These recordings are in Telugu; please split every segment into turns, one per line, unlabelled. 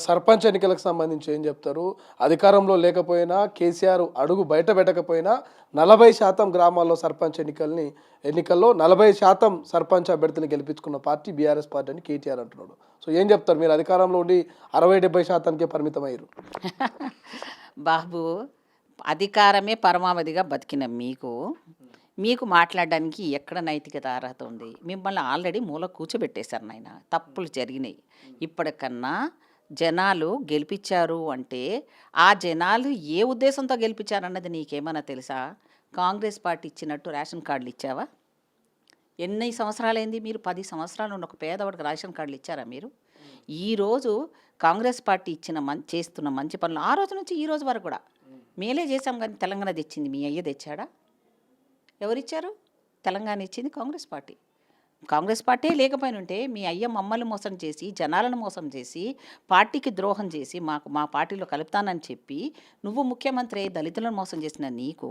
సర్పంచ్ ఎన్నికలకు సంబంధించి ఏం చెప్తారు? అధికారంలో లేకపోయినా కేసీఆర్ అడుగు బయట పెట్టకపోయినా 40% గ్రామాల్లో సర్పంచ్ ఎన్నికల్లో 40% సర్పంచ్ అభ్యర్థిని గెలిపించుకున్న పార్టీ బీఆర్ఎస్ పార్టీ అని కేటీఆర్ అంటున్నాడు. సో ఏం చెప్తారు? మీరు అధికారంలో ఉండి 60-70%కే పరిమితమయ్యారు.
బాబు, అధికారమే పరమావధిగా బతికిన మీకు మాట్లాడడానికి ఎక్కడ నైతికత అర్హత ఉంది? మిమ్మల్ని ఆల్రెడీ మూల కూర్చోబెట్టేశారు నాయన. తప్పులు జరిగినాయి. ఇప్పటికన్నా జనాలు గెలిపించారు అంటే ఆ జనాలు ఏ ఉద్దేశంతో గెలిపించారన్నది నీకేమన్నా తెలుసా? కాంగ్రెస్ పార్టీ ఇచ్చినట్టు రేషన్ కార్డులు ఇచ్చావా? ఎన్ని సంవత్సరాలైంది? మీరు 10 సంవత్సరాలు ఉన్న ఒక పేదవాడికి రేషన్ కార్డులు ఇచ్చారా మీరు? ఈరోజు కాంగ్రెస్ పార్టీ చేస్తున్న మంచి పనులు ఆ రోజు నుంచి ఈ రోజు వరకు కూడా మేలే చేశాం. కానీ తెలంగాణ తెచ్చింది మీ అయ్య తెచ్చాడా? ఎవరిచ్చారు? తెలంగాణ ఇచ్చింది కాంగ్రెస్ పార్టీ. కాంగ్రెస్ పార్టీ లేకపోయిన ఉంటే మీ అయ్య మమ్మల్ని మోసం చేసి, జనాలను మోసం చేసి, పార్టీకి ద్రోహం చేసి, మా పార్టీలో కలుపుతానని చెప్పి నువ్వు ముఖ్యమంత్రి దళితులను మోసం చేసిన నీకు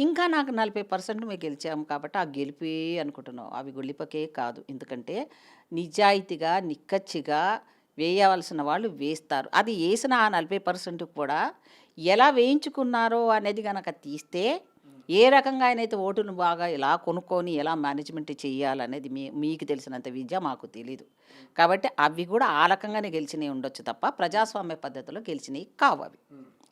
ఇంకా నాకు 40% మేము గెలిచాము కాబట్టి ఆ గెలిపే అనుకుంటున్నావు. అవి గొల్లిపకే కాదు. ఎందుకంటే నిజాయితీగా నిక్కచ్చిగా వేయవలసిన వాళ్ళు వేస్తారు. అది వేసిన ఆ 40% కూడా ఎలా వేయించుకున్నారో అనేది కనుక తీస్తే ఏ రకంగా ఆయనైతే ఓటును బాగా ఎలా కొనుక్కొని ఎలా మేనేజ్మెంట్ చేయాలనేది మీకు తెలిసినంత విద్య మాకు తెలీదు. కాబట్టి అవి కూడా ఆ రకంగానే గెలిచినవి ఉండొచ్చు తప్ప ప్రజాస్వామ్య పద్ధతిలో గెలిచినవి కావు అవి.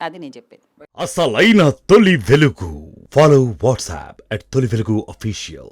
అది నేను చెప్పేది.
అసలైన తొలి వెలుగు. ఫాలో వాట్సాప్ @తొలి వెలుగు అఫీషియల్.